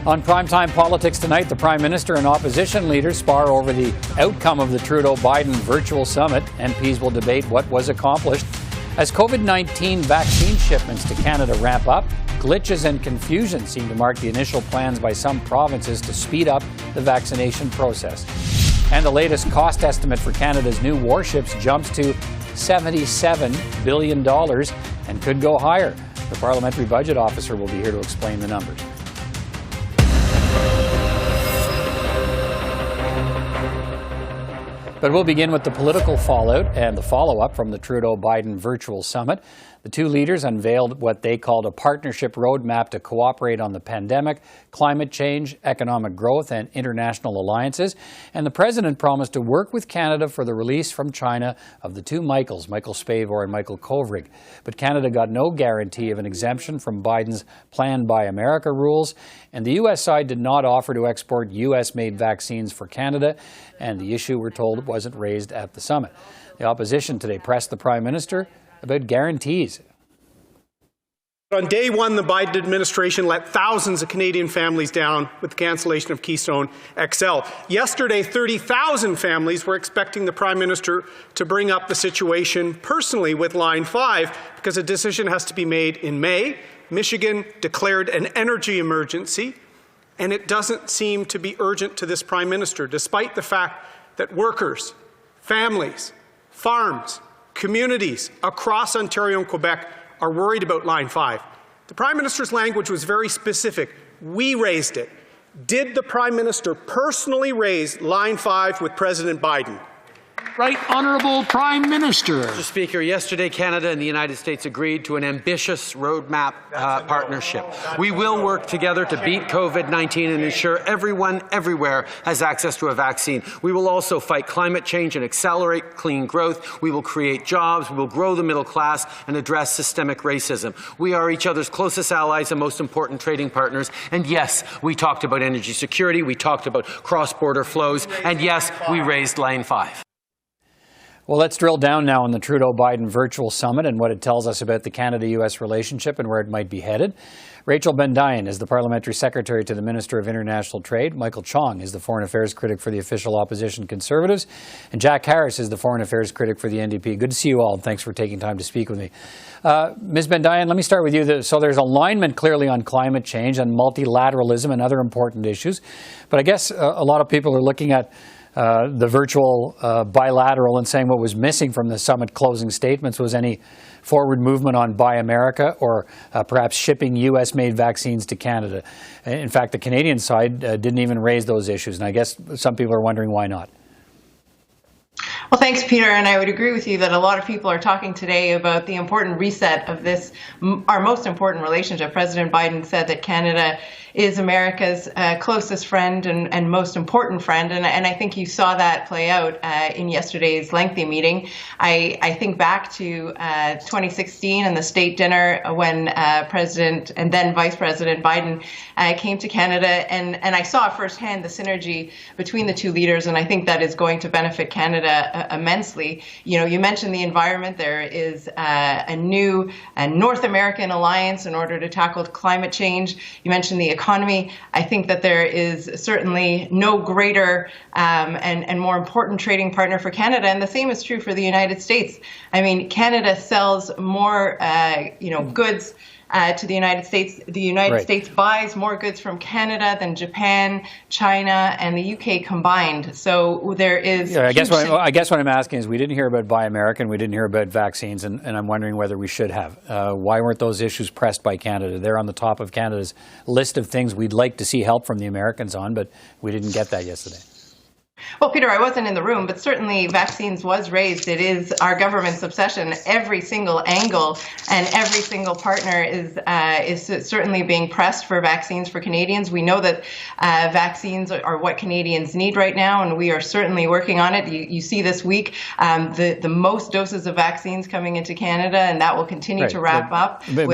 On PrimeTime Politics tonight, the Prime Minister and opposition leaders spar over the outcome of the Trudeau-Biden virtual summit. MPs will debate what was accomplished. As COVID-19 vaccine shipments to Canada ramp up, glitches and confusion seem to mark the initial plans by some provinces to speed up the vaccination process. And the latest cost estimate for Canada's new warships jumps to $77 billion and could go higher. The parliamentary budget officer will be here to explain the numbers. But we'll begin with the political fallout and the follow-up from the Trudeau-Biden virtual summit. The two leaders unveiled what they called a partnership roadmap to cooperate on the pandemic, climate change, economic growth, and international alliances. And the president promised to work with Canada for the release from China of the two Michaels, Michael Spavor and Michael Kovrig. But Canada got no guarantee of an exemption from Biden's Plan Buy America rules. And the U.S. side did not offer to export U.S.-made vaccines for Canada. And the issue, we're told, wasn't raised at the summit. The opposition today pressed the Prime Minister about guarantees. On day one, the Biden administration let thousands of Canadian families down with the cancellation of Keystone XL. Yesterday, 30,000 families were expecting the Prime Minister to bring up the situation personally with Line 5 because a decision has to be made in May. Michigan declared an energy emergency, and it doesn't seem to be urgent to this Prime Minister, despite the fact that workers, families, farms, communities across Ontario and Quebec are worried about Line 5. The Prime Minister's language was very specific. We raised it. Did the Prime Minister personally raise Line 5 with President Biden? Right Honourable Prime Minister. Mr. Speaker, yesterday Canada and the United States agreed to an ambitious roadmap partnership. We will work together to beat COVID-19 and ensure everyone everywhere has access to a vaccine. We will also fight climate change and accelerate clean growth. We will create jobs, we will grow the middle class and address systemic racism. We are each other's closest allies and most important trading partners. And yes, we talked about energy security, we talked about cross-border flows, and yes, we raised Line 5. Well, let's drill down now on the Trudeau-Biden virtual summit and what it tells us about the Canada-U.S. relationship and where it might be headed. Rachel Bendayan is the parliamentary secretary to the Minister of International Trade. Michael Chong is the foreign affairs critic for the official opposition Conservatives. And Jack Harris is the foreign affairs critic for the NDP. Good to see you all, and thanks for taking time to speak with me. Ms. Bendayan, let me start with you. So there's alignment clearly on climate change and multilateralism and other important issues. But I guess a lot of people are looking at the virtual bilateral and saying what was missing from the summit closing statements was any forward movement on Buy America or perhaps shipping U.S.-made vaccines to Canada. In fact, the Canadian side didn't even raise those issues, and I guess some people are wondering why not. Well, thanks, Peter, and I would agree with you that a lot of people are talking today about the important reset of this, our most important relationship. President Biden said that Canada is America's closest friend and most important friend, and I think you saw that play out in yesterday's lengthy meeting. I think back to 2016 and the state dinner when President and then Vice President Biden came to Canada, and I saw firsthand the synergy between the two leaders, and I think that is going to benefit Canada immensely. You know, you mentioned the environment. There is a new North American alliance in order to tackle climate change. You mentioned the economy. I think that there is certainly no greater and more important trading partner for Canada, and the same is true for the United States. I mean, Canada sells more, goods to the United States. The United States buys more goods from Canada than Japan, China, and the UK combined. So there is. Yeah, I guess what I'm asking is, we didn't hear about Buy America and we didn't hear about vaccines, and I'm wondering whether we should have. Why weren't those issues pressed by Canada? They're on the top of Canada's list of things we'd like to see help from the Americans on, but we didn't get that yesterday. Well, Peter, I wasn't in the room, but certainly vaccines was raised. It is our government's obsession. Every single angle and every single partner is certainly being pressed for vaccines for Canadians. We know that vaccines are what Canadians need right now, and we are certainly working on it. You see this week the most doses of vaccines coming into Canada, and that will continue to wrap up. It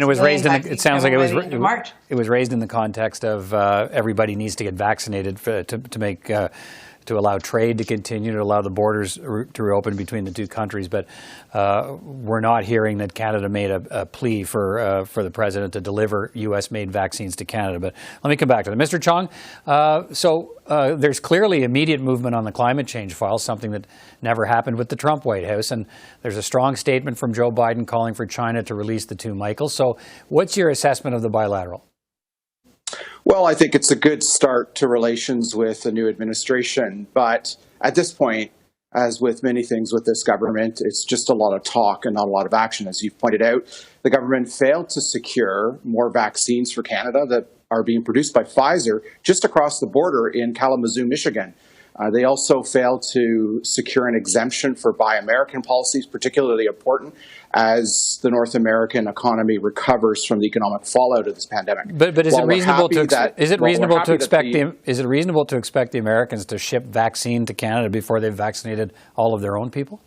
was raised. It sounds like it was raised in the context of everybody needs to get vaccinated to make to allow trade to continue, to allow the borders to reopen between the two countries. But we're not hearing that Canada made a plea for the president to deliver U.S.-made vaccines to Canada. But let me come back to that. Mr. Chong, there's clearly immediate movement on the climate change file, something that never happened with the Trump White House. And there's a strong statement from Joe Biden calling for China to release the two Michaels. So what's your assessment of the bilateral? Well, I think it's a good start to relations with the new administration. But at this point, as with many things with this government, it's just a lot of talk and not a lot of action. As you've pointed out, the government failed to secure more vaccines for Canada that are being produced by Pfizer just across the border in Kalamazoo, Michigan. They also failed to secure an exemption for Buy American policies, particularly important as the North American economy recovers from the economic fallout of this pandemic. But is it reasonable to expect the Americans to ship vaccine to Canada before they've vaccinated all of their own people?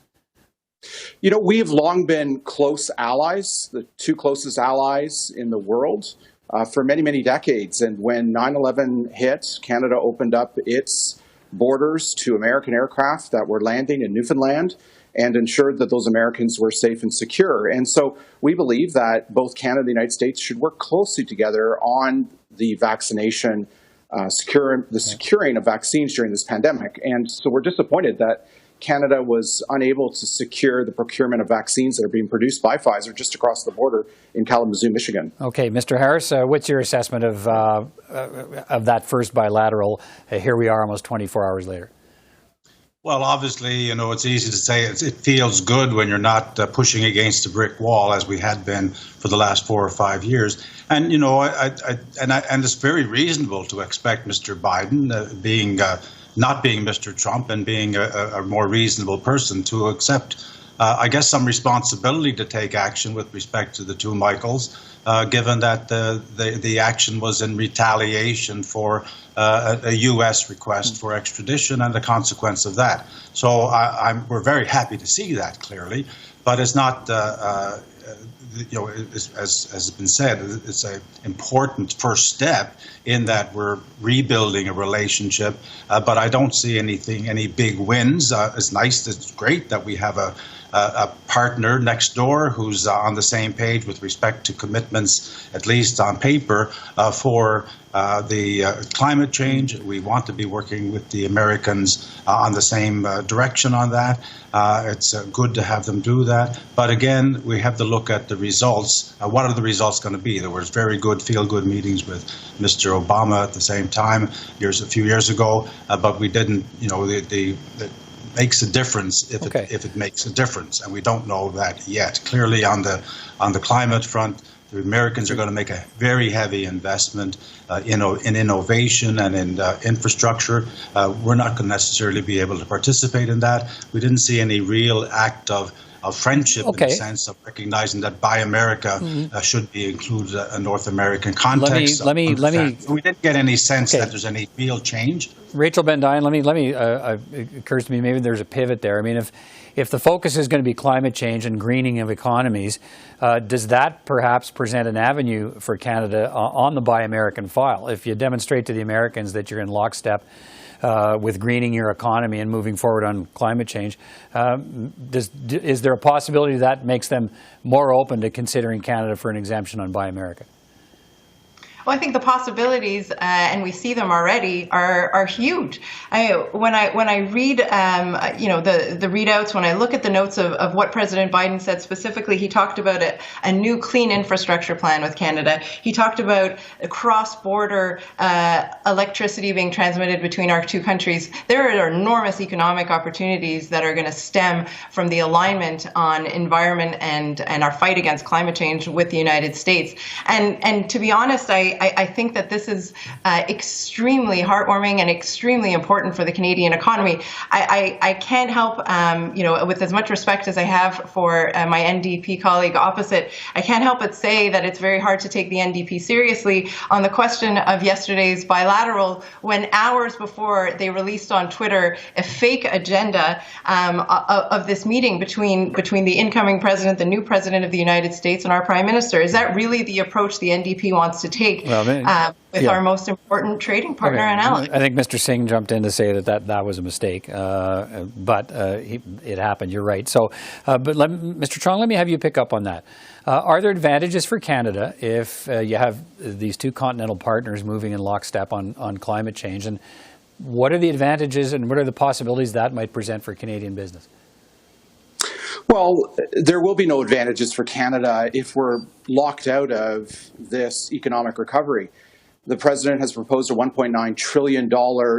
You know, we've long been close allies, the two closest allies in the world for many, many decades. And when 9/11 hit, Canada opened up its borders to American aircraft that were landing in Newfoundland and ensured that those Americans were safe and secure. And so we believe that both Canada and the United States should work closely together on the vaccination, securing of vaccines during this pandemic. And so we're disappointed that Canada was unable to secure the procurement of vaccines that are being produced by Pfizer just across the border in Kalamazoo, Michigan. Okay, Mr. Harris, what's your assessment of that first bilateral? Here we are almost 24 hours later. Well, obviously, you know, it's easy to say it feels good when you're not pushing against a brick wall, as we had been for the last 4 or 5 years. And, you know, and it's very reasonable to expect Mr. Biden not being Mr. Trump and being a more reasonable person to accept, I guess, some responsibility to take action with respect to the two Michaels, given that the action was in retaliation for a U.S. request for extradition and the consequence of that. So we're very happy to see that clearly, but it's not. You know, as has been said, it's an important first step in that we're rebuilding a relationship. But I don't see any big wins. It's nice, it's great that we have a partner next door who's on the same page with respect to commitments, at least on paper, for the climate change. We want to be working with the Americans on the same direction on that. It's good to have them do that. But again, we have to look at the results. What are the results going to be? There was very good, feel-good meetings with Mr. Obama at the same time a few years ago, but we didn't, you know, it makes a difference if it makes a difference, and we don't know that yet. Clearly, on the climate front, the Americans are going to make a very heavy investment in innovation and in infrastructure. We're not going to necessarily be able to participate in that. We didn't see any real act of friendship in the sense of recognizing that Buy America should be included a North American context. Let me. We didn't get any sense that there's any real change. Rachel Bendayan, let me. It occurs to me maybe there's a pivot there. I mean, if the focus is going to be climate change and greening of economies, does that perhaps present an avenue for Canada on the Buy American file? If you demonstrate to the Americans that you're in lockstep with greening your economy and moving forward on climate change, is there a possibility that makes them more open to considering Canada for an exemption on Buy America? Well, I think the possibilities, and we see them already, are huge. When I read, the readouts, when I look at the notes of what President Biden said specifically, he talked about a new clean infrastructure plan with Canada. He talked about cross-border electricity being transmitted between our two countries. There are enormous economic opportunities that are going to stem from the alignment on environment and our fight against climate change with the United States. And to be honest, I think that this is extremely heartwarming and extremely important for the Canadian economy. I can't help, with as much respect as I have for my NDP colleague opposite, I can't help but say that it's very hard to take the NDP seriously on the question of yesterday's bilateral when hours before they released on Twitter a fake agenda of this meeting between the incoming president, the new president of the United States, and our prime minister. Is that really the approach the NDP wants to take with our most important trading partner and ally. I think Mr. Singh jumped in to say that was a mistake, but it happened. You're right. So, Mr. Chong, let me have you pick up on that. Are there advantages for Canada if you have these two continental partners moving in lockstep on climate change? And what are the advantages and what are the possibilities that might present for Canadian business? Well, there will be no advantages for Canada if we're locked out of this economic recovery. The President has proposed a $1.9 trillion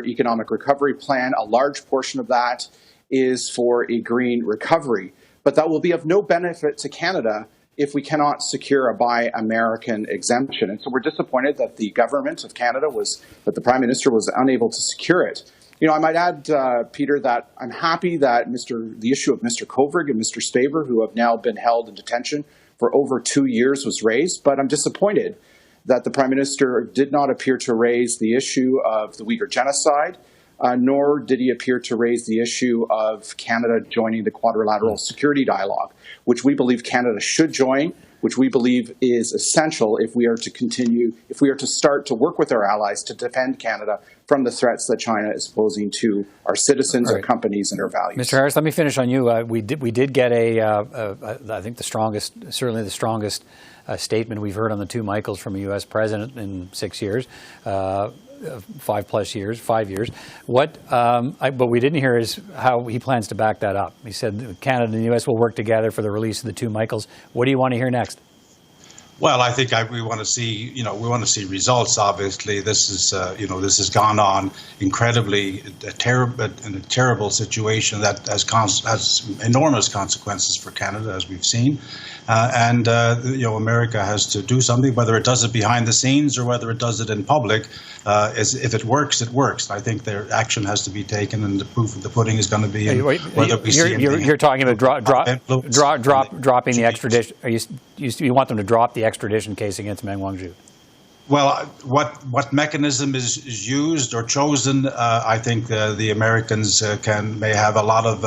economic recovery plan. A large portion of that is for a green recovery. But that will be of no benefit to Canada if we cannot secure a Buy American exemption. And so we're disappointed that the government of Canada that the Prime Minister was unable to secure it. You know, I might add, Peter, that I'm happy that the issue of Mr. Kovrig and Mr. Staver, who have now been held in detention for over 2 years, was raised. But I'm disappointed that the Prime Minister did not appear to raise the issue of the Uyghur genocide, nor did he appear to raise the issue of Canada joining the Quadrilateral Security Dialogue, which we believe Canada should join, which we believe is essential if we are to start to work with our allies to defend Canada from the threats that China is posing to our citizens, our companies, and our values. Mr. Harris, let me finish on you. We did get I think certainly the strongest statement we've heard on the two Michaels from a U.S. president in 6 years. 5 years. But we didn't hear is how he plans to back that up. He said Canada and the U.S. will work together for the release of the two Michaels. What do you want to hear next? Well, I think we want to see results. Obviously, this has gone on incredibly in a terrible situation that has enormous consequences for Canada, as we've seen. America has to do something, whether it does it behind the scenes or whether it does it in public. If it works, it works. I think their action has to be taken, and the proof of the pudding is going to be whether we see. You're talking about dropping the extradition. You want them to drop the extradition case against Meng Wanzhou? Well, what mechanism is used or chosen? I think the Americans may have a lot of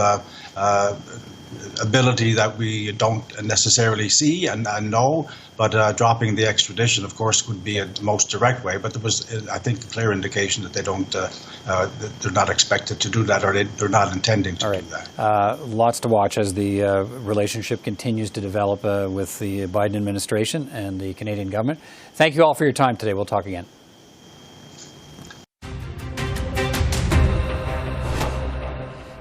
ability that we don't necessarily see and know, but dropping the extradition, of course, would be the most direct way. But there was, I think, a clear indication that they don't, they're not expected to do that, or they're not intending to do that. Lots to watch as the relationship continues to develop with the Biden administration and the Canadian government. Thank you all for your time today. We'll talk again.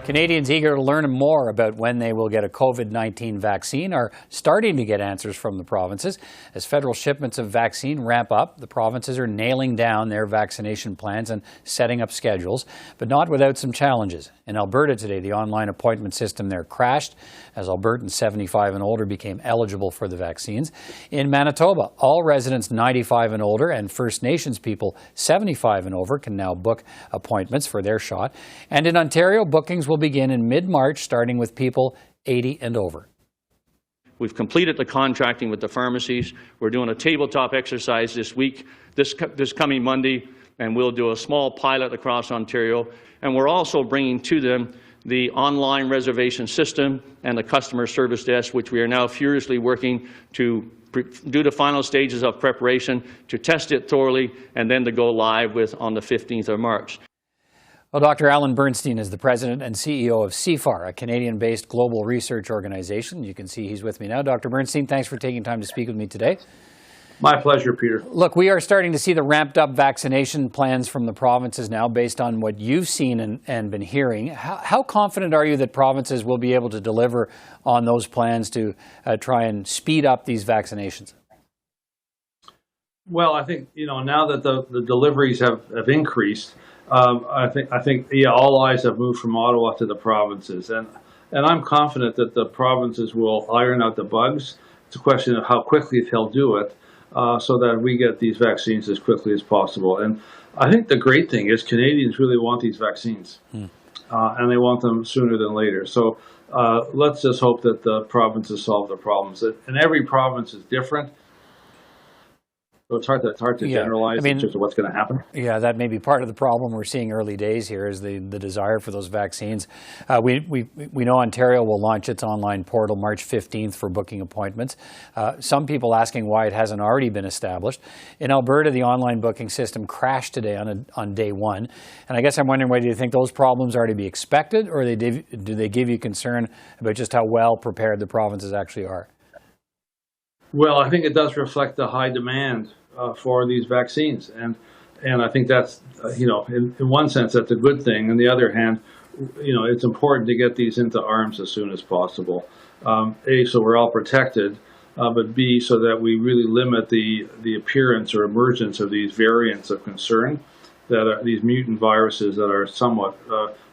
Canadians eager to learn more about when they will get a COVID-19 vaccine are starting to get answers from the provinces. As federal shipments of vaccine ramp up, the provinces are nailing down their vaccination plans and setting up schedules, but not without some challenges. In Alberta today, the online appointment system there crashed as Albertans 75 and older became eligible for the vaccines. In Manitoba, all residents 95 and older and First Nations people 75 and over can now book appointments for their shot. And in Ontario, bookings will begin in mid-March, starting with people 80 and over. We've completed the contracting with the pharmacies. We're doing a tabletop exercise this week, this coming Monday, and we'll do a small pilot across Ontario. And we're also bringing to them the online reservation system and the customer service desk, which we are now furiously working to do the final stages of preparation, to test it thoroughly, and then to go live with on the 15th of March. Well, Dr. Alan Bernstein is the president and CEO of CFAR, a Canadian-based global research organization. You can see he's with me now. Dr. Bernstein, thanks for taking time to speak with me today. My pleasure, Peter. Look, we are starting to see the ramped-up vaccination plans from the provinces now based on what you've seen and been hearing. How confident are you that provinces will be able to deliver on those plans to try and speed up these vaccinations? Well, I think, now that the deliveries have increased, I think all eyes have moved from Ottawa to the provinces, and I'm confident that the provinces will iron out the bugs. It's a question of how quickly they'll do it, so that we get these vaccines as quickly as possible. And I think the great thing is Canadians really want these vaccines, and they want them sooner than later. So let's just hope that the provinces solve their problems. And every province is different. So it's hard to Yeah. generalize I mean, in terms of what's going to happen. Yeah, that may be part of the problem we're seeing early days here is the desire for those vaccines. We know Ontario will launch its online portal March 15th for booking appointments. Some people asking why it hasn't already been established. In Alberta, the online booking system crashed today on day one. And I guess I'm wondering, whether you think those problems are to be expected, or do they give you concern about just how well prepared the provinces actually are? Well, I think it does reflect the high demand for these vaccines, and I think that's in one sense that's a good thing. On the other hand, it's important to get these into arms as soon as possible. A, so we're all protected, but B, so that we really limit the appearance or emergence of these variants of concern, that are these mutant viruses that are somewhat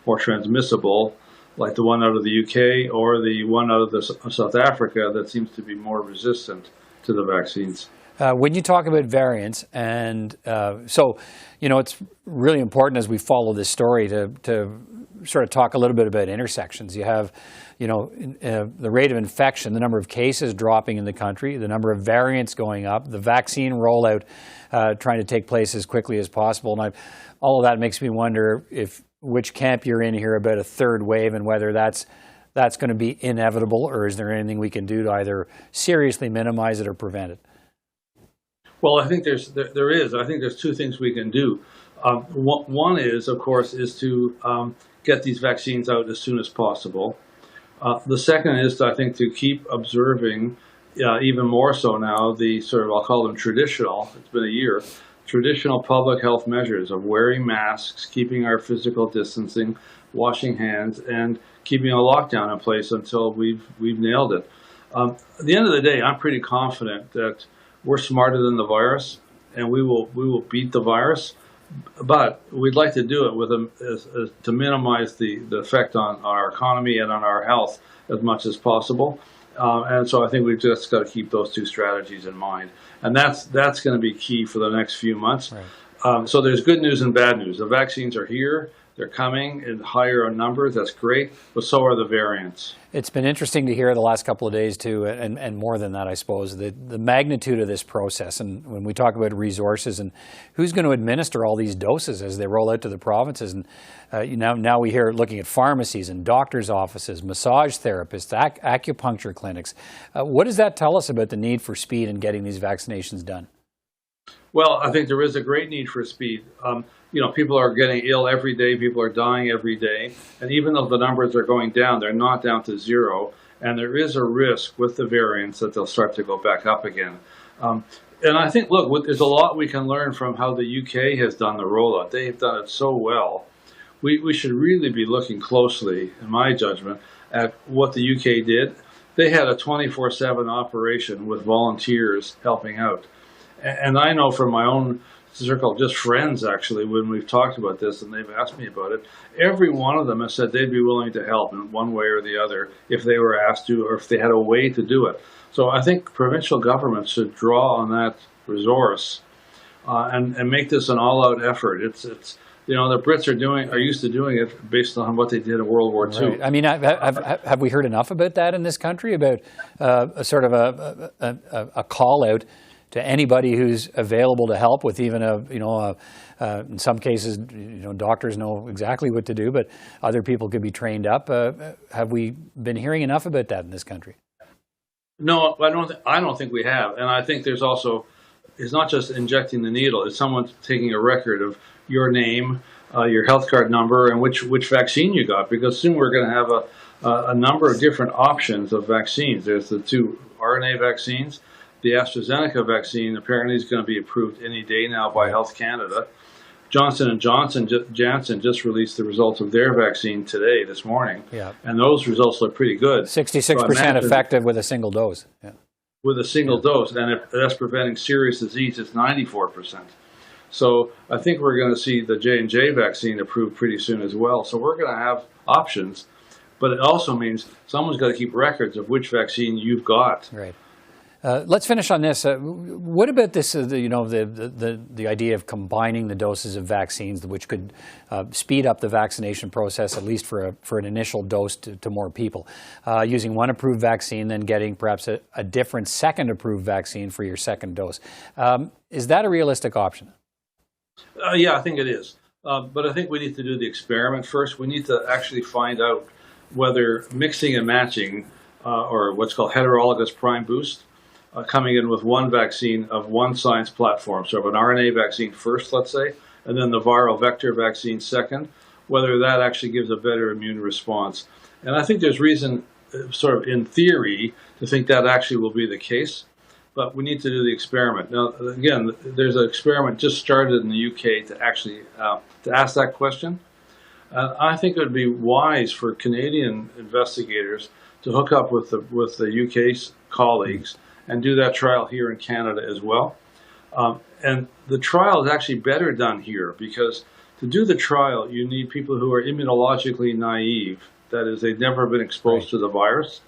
more transmissible, like the one out of the UK or the one out of South Africa that seems to be more resistant to the vaccines. When you talk about variants, and it's really important as we follow this story to sort of talk a little bit about intersections. You have, the rate of infection, the number of cases dropping in the country, the number of variants going up, the vaccine rollout trying to take place as quickly as possible. And all of that makes me wonder which camp you're in here about a third wave, and whether that's going to be inevitable, or is there anything we can do to either seriously minimize it or prevent it? Well, I think there is. I think there's two things we can do. One is, of course, to get these vaccines out as soon as possible. The second is, I think, to keep observing, even more so now, the sort of, I'll call them traditional, it's been a year, traditional public health measures of wearing masks, keeping our physical distancing, washing hands, and keeping a lockdown in place until we've nailed it. At the end of the day, I'm pretty confident that we're smarter than the virus, and we will beat the virus. But we'd like to do it to minimize the effect on our economy and on our health as much as possible. And so I think we've just got to keep those two strategies in mind. And that's going to be key for the next few months. Right. So there's good news and bad news. The vaccines are here. They're coming in higher numbers. That's great. But so are the variants. It's been interesting to hear the last couple of days, too, and more than that, I suppose, the magnitude of this process. And when we talk about resources and who's going to administer all these doses as they roll out to the provinces. And now we hear looking at pharmacies and doctors' offices, massage therapists, acupuncture clinics. What does that tell us about the need for speed in getting these vaccinations done? Well, I think there is a great need for speed. People are getting ill every day. People are dying every day. And even though the numbers are going down, they're not down to zero. And there is a risk with the variants that they'll start to go back up again. And I think, look, there's a lot we can learn from how the UK has done the rollout. They have done it so well. We should really be looking closely, in my judgment, at what the UK did. They had a 24/7 operation with volunteers helping out. And I know from my own circle, just friends actually, when we've talked about this and they've asked me about it, every one of them has said they'd be willing to help in one way or the other if they were asked to, or if they had a way to do it. So I think provincial governments should draw on that resource and make this an all-out effort. It's the Brits are used to doing it based on what they did in World War II. Right. I mean, have we heard enough about that in this country, about a sort of a call out to anybody who's available to help with even in some cases, doctors know exactly what to do, but other people could be trained up. Have we been hearing enough about that in this country? No, I don't think we have. And I think there's also, it's not just injecting the needle, it's someone taking a record of your name, your health card number, and which vaccine you got, because soon we're going to have a number of different options of vaccines. There's the two RNA vaccines. The AstraZeneca vaccine apparently is going to be approved any day now by Health Canada. Johnson & Johnson, Janssen just released the results of their vaccine this morning. Yeah. And those results look pretty good. 66% effective with a single dose. Yeah. With a single dose. And if that's preventing serious disease, it's 94%. So I think we're going to see the J&J vaccine approved pretty soon as well. So we're going to have options. But it also means someone's got to keep records of which vaccine you've got. Right. Let's finish on this. What about this? The idea of combining the doses of vaccines, which could speed up the vaccination process, at least for an initial dose to more people. Using one approved vaccine, then getting perhaps a different second approved vaccine for your second dose. Is that a realistic option? Yeah, I think it is. But I think we need to do the experiment first. We need to actually find out whether mixing and matching, or what's called heterologous prime boost, coming in with one vaccine of one science platform, so of an RNA vaccine first, let's say, and then the viral vector vaccine second, whether that actually gives a better immune response. And I think there's reason, sort of in theory, to think that actually will be the case, but we need to do the experiment. Now, again, there's an experiment just started in the UK to actually to ask that question. I think it would be wise for Canadian investigators to hook up with the UK's colleagues and do that trial here in Canada as well. And the trial is actually better done here because to do the trial, you need people who are immunologically naive. That is, they've never been exposed to the virus.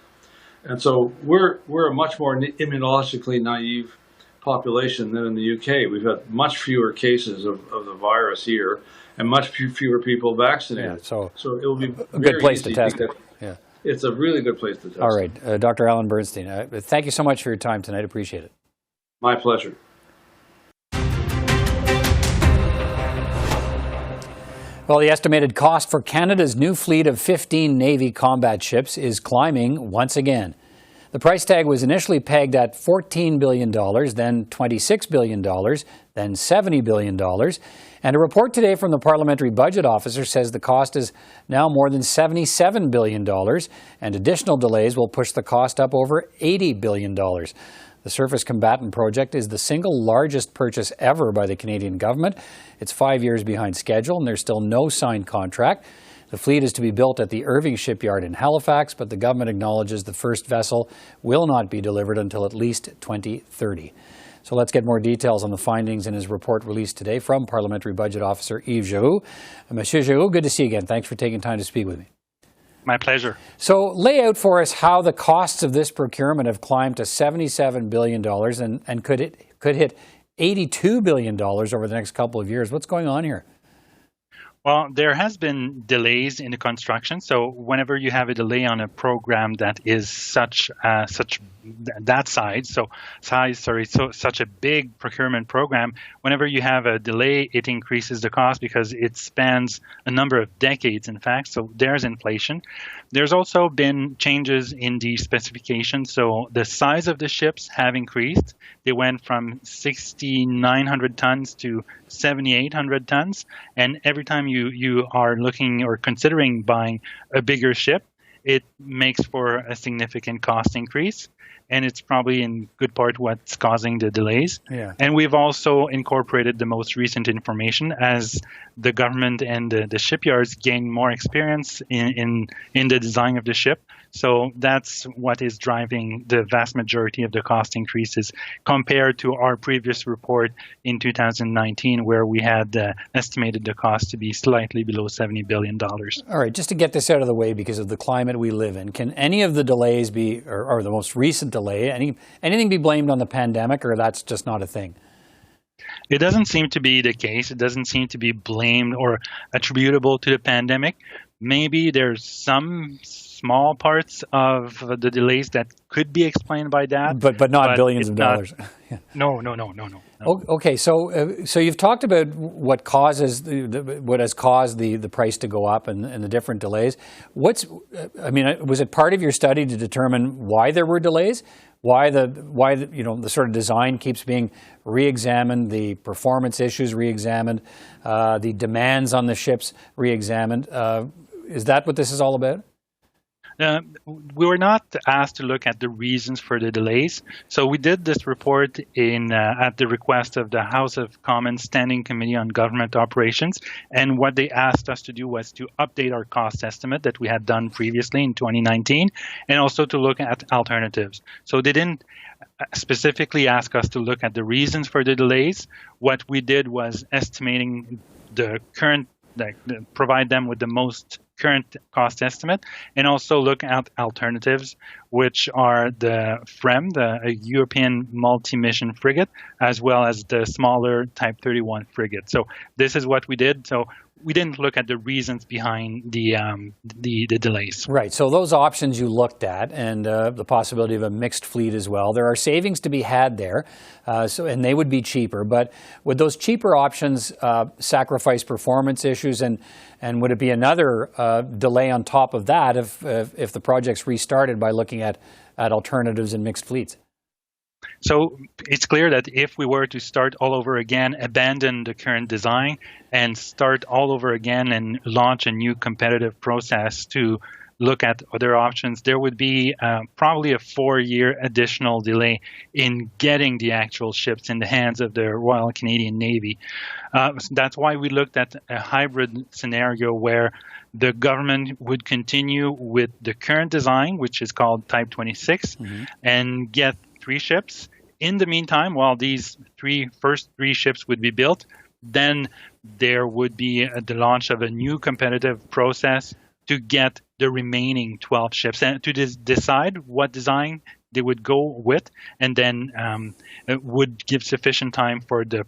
And so we're a much more immunologically naive population than in the UK. We've had much fewer cases of the virus here and much fewer people vaccinated. Yeah, so it will be a good place to test it. Yeah. It's a really good place to test. All right. Dr. Alan Bernstein, thank you so much for your time tonight. Appreciate it. My pleasure. Well, the estimated cost for Canada's new fleet of 15 Navy combat ships is climbing once again. The price tag was initially pegged at $14 billion, then $26 billion, then $70 billion. And a report today from the Parliamentary Budget Officer says the cost is now more than $77 billion, and additional delays will push the cost up over $80 billion. The Surface Combatant project is the single largest purchase ever by the Canadian government. It's 5 years behind schedule, and there's still no signed contract. The fleet is to be built at the Irving shipyard in Halifax, but the government acknowledges the first vessel will not be delivered until at least 2030. So let's get more details on the findings in his report released today from Parliamentary Budget Officer Yves Giroux. Monsieur Giroux, good to see you again. Thanks for taking time to speak with me. My pleasure. So lay out for us how the costs of this procurement have climbed to $77 billion and could hit $82 billion over the next couple of years. What's going on here? Well, there has been delays in the construction. So whenever you have a delay on a program that is such a big procurement program, whenever you have a delay, it increases the cost because it spans a number of decades, in fact. So there's inflation. There's also been changes in the specifications. So the size of the ships have increased. They went from 6,900 tons to 7,800 tons. And every time you are looking or considering buying a bigger ship, it makes for a significant cost increase. And it's probably in good part what's causing the delays. Yeah. And we've also incorporated the most recent information as the government and the shipyards gain more experience in the design of the ship. So that's what is driving the vast majority of the cost increases compared to our previous report in 2019, where we had estimated the cost to be slightly below $70 billion. All right, just to get this out of the way because of the climate we live in, can any of the delays be, or the most recent delay, anything be blamed on the pandemic, or that's just not a thing? It doesn't seem to be the case. It doesn't seem to be blamed or attributable to the pandemic. Maybe there's some small parts of the delays that could be explained by that, but not billions of dollars. No. Okay, so you've talked about what causes what has caused the price to go up and the different delays. Was it part of your study to determine why there were delays? Why the sort of design keeps being re-examined, the performance issues re-examined, the demands on the ships re-examined? Is that what this is all about? We were not asked to look at the reasons for the delays. So we did this report at the request of the House of Commons Standing Committee on Government Operations. And what they asked us to do was to update our cost estimate that we had done previously in 2019, and also to look at alternatives. So they didn't specifically ask us to look at the reasons for the delays. What we did was estimating the current, provide them with the most current cost estimate, and also look at alternatives which are the FREM, the European multi-mission frigate, as well as the smaller Type 31 frigate. So this is what we did. So we didn't look at the reasons behind the delays. Right. So those options you looked at, and the possibility of a mixed fleet as well. There are savings to be had there, and they would be cheaper. But would those cheaper options sacrifice performance issues, and would it be another delay on top of that if the project's restarted by looking at alternatives and mixed fleets? So it's clear that if we were to start all over again, abandon the current design and start all over again and launch a new competitive process to look at other options, there would be probably a 4-year additional delay in getting the actual ships in the hands of the Royal Canadian Navy. That's why we looked at a hybrid scenario where the government would continue with the current design, which is called Type 26, and get 3 ships. In the meantime, while these first three ships would be built, then there would be the launch of a new competitive process to get the remaining 12 ships and to decide what design they would go with, and then it would give sufficient time for the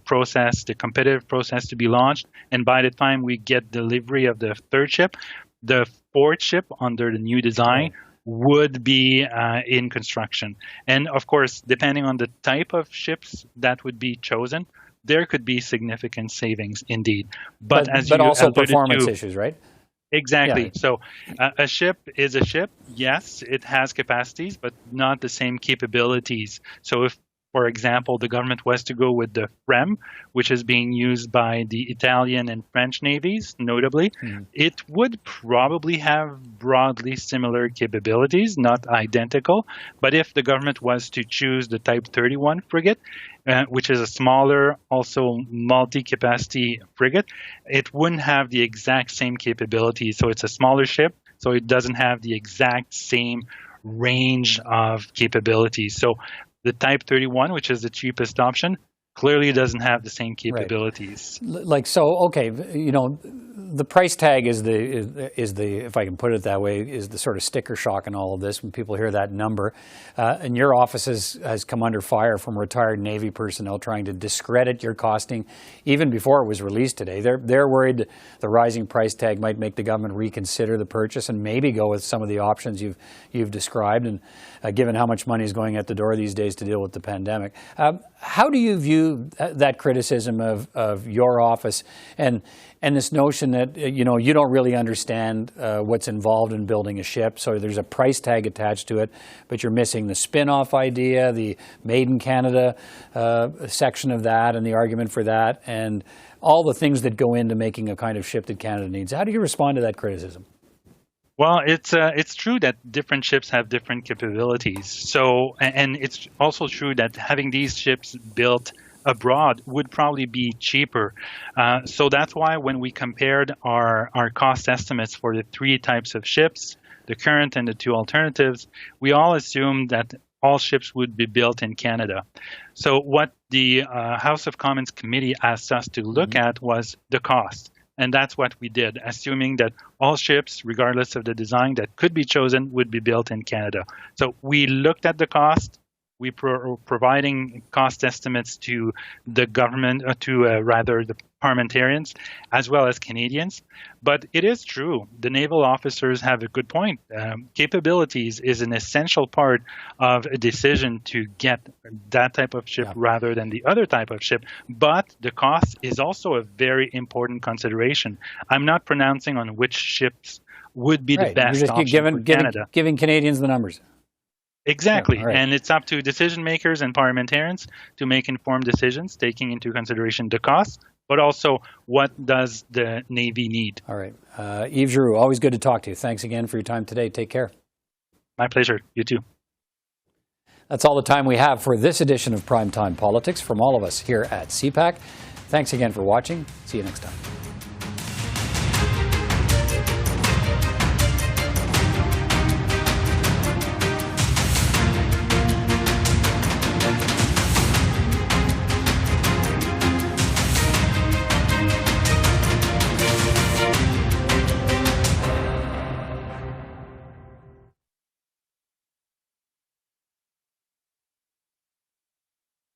competitive process to be launched. And by the time we get delivery of the 3rd ship, the 4th ship under the new design would be in construction. And of course, depending on the type of ships that would be chosen, there could be significant savings indeed. But also performance issues, right? Exactly. Yeah. So a ship is a ship. Yes, it has capacities, but not the same capabilities. So if, for example, the government was to go with the FREM, which is being used by the Italian and French navies, notably, it would probably have broadly similar capabilities, not identical. But if the government was to choose the Type 31 frigate, which is a smaller, also multi-capacity frigate, it wouldn't have the exact same capabilities. So it's a smaller ship, so it doesn't have the exact same range of capabilities. So the Type 31, which is the cheapest option, clearly doesn't have the same capabilities. Right. The price tag is the if I can put it that way, is the sort of sticker shock in all of this when people hear that number. And your office has come under fire from retired Navy personnel trying to discredit your costing even before it was released today. They're worried the rising price tag might make the government reconsider the purchase and maybe go with some of the options you've described, and given how much money is going at the door these days to deal with the pandemic. How do you view that criticism of your office and this notion that you don't really understand what's involved in building a ship, so there's a price tag attached to it, but you're missing the spin-off idea, the Made in Canada section of that, and the argument for that, and all the things that go into making a kind of ship that Canada needs. How do you respond to that criticism? Well, it's true that different ships have different capabilities. So, and it's also true that having these ships built abroad would probably be cheaper. So that's why when we compared our cost estimates for the 3 types of ships, the current and the 2 alternatives, we all assumed that all ships would be built in Canada. So what the House of Commons committee asked us to look at was the cost. And that's what we did, assuming that all ships, regardless of the design that could be chosen, would be built in Canada. So we looked at the cost. We were providing cost estimates to the government, rather the parliamentarians, as well as Canadians. But it is true, the naval officers have a good point. Capabilities is an essential part of a decision to get that type of ship rather than the other type of ship. But the cost is also a very important consideration. I'm not pronouncing on which ships would be the best option for Canada. Giving Canadians the numbers. Exactly. Yeah, right. And it's up to decision makers and parliamentarians to make informed decisions, taking into consideration the cost, but also what does the Navy need. All right. Yves Giroux, always good to talk to you. Thanks again for your time today. Take care. My pleasure. You too. That's all the time we have for this edition of PrimeTime Politics from all of us here at CPAC. Thanks again for watching. See you next time.